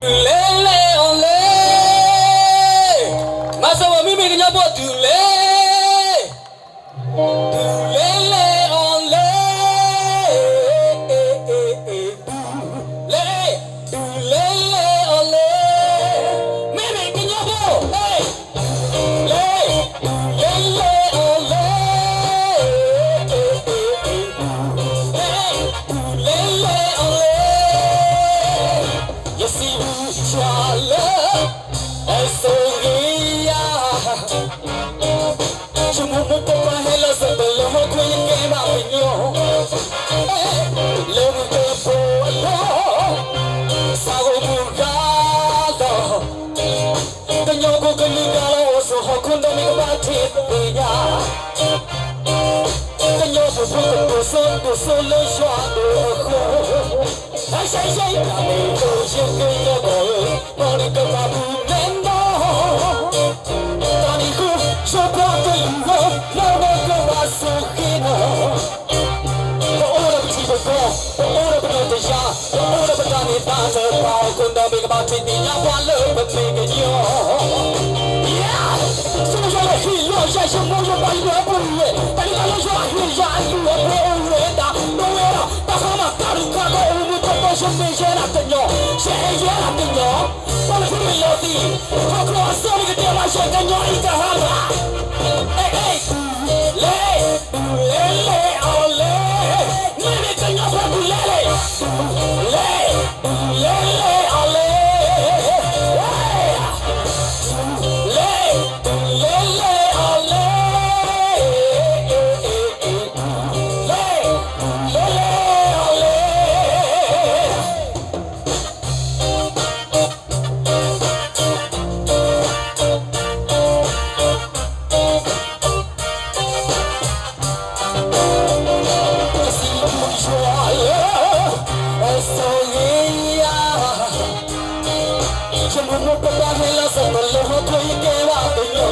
Lele ole, masa wa mimi kenyabo dule, lele ole, lele ole, mimi kenyabo, lele ole, lele ole, you see Charlie, Esoria. Chumumu papa hello sabalo koi ke maapinyo. Lemu te polo, sago mugalo. Kanyo ko kanigalo so hokundo mi kabati pinya. Kanyo ko puto solo shwado ko. Ay, kami ko shikyo ko, mori ko babu mendo. Tani ko soporto lugo, logo ko basukino. Ora bitibo ko, ora bitote ya, ora batani tante pao kundo mi kabati niya palo bamiga yo. Yeah, sino yo le hilo ya shamo yo bailo buwe, tani kalo yo ahil ya ayu buwe da noera, takama karu kago. Shera tenyo, shera tenyo, pala fumi loti, hako asori ke tema shekanyo ika haba. Hey, le, ole, nene tenyo papu lele, ole, Chumumu papa hello sabalo koi ke maapinyo.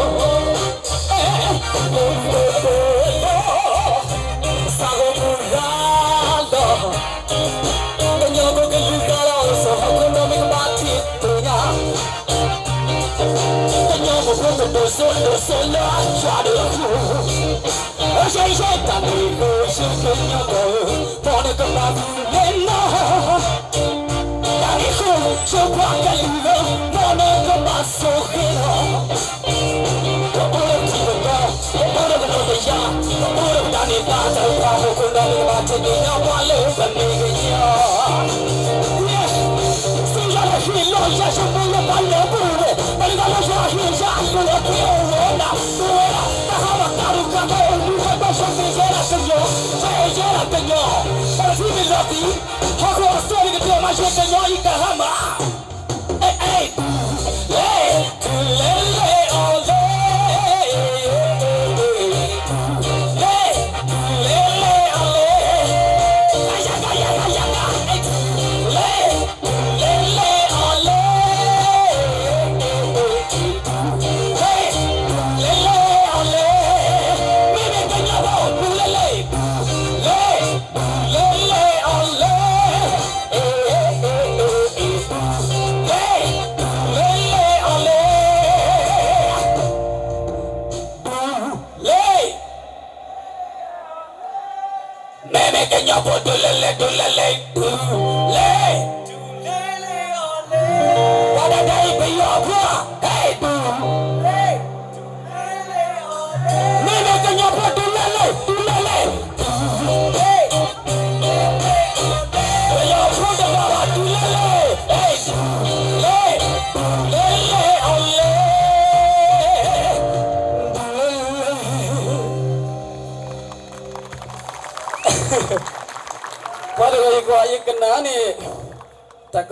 Sago mugalo, kanyo ko kanigalo so hokundo mi kabati pinya. Kanyo ko puto solo shwado ko. Ay, kami ko shikyo ko, mori ko babu mendo. Soporto lugo, mono como sojero. Ora bitibo ko, ora bitote ya, ora batani tante pao kundo mi kabati niya palo bamiga yo. Sinja le hilo ya shamo yo bailo buwe, tani kalo yo ahil ya ayu buwe na noera, takama karu kago lugo basho shera tenyo, pala fumi loti, hako asori ke tema shekanyo ika hama. Hey, lele ole, lele ole, ayaga, lele ole, lele ole, mimi kenyabo lele ole. Meme que yo puedo dulele, para de ahí que yo puedo, hey, meme que yo puedo dulele, yo puedo para dulele, hey, ole. Pada kali ko ayik kena ni tak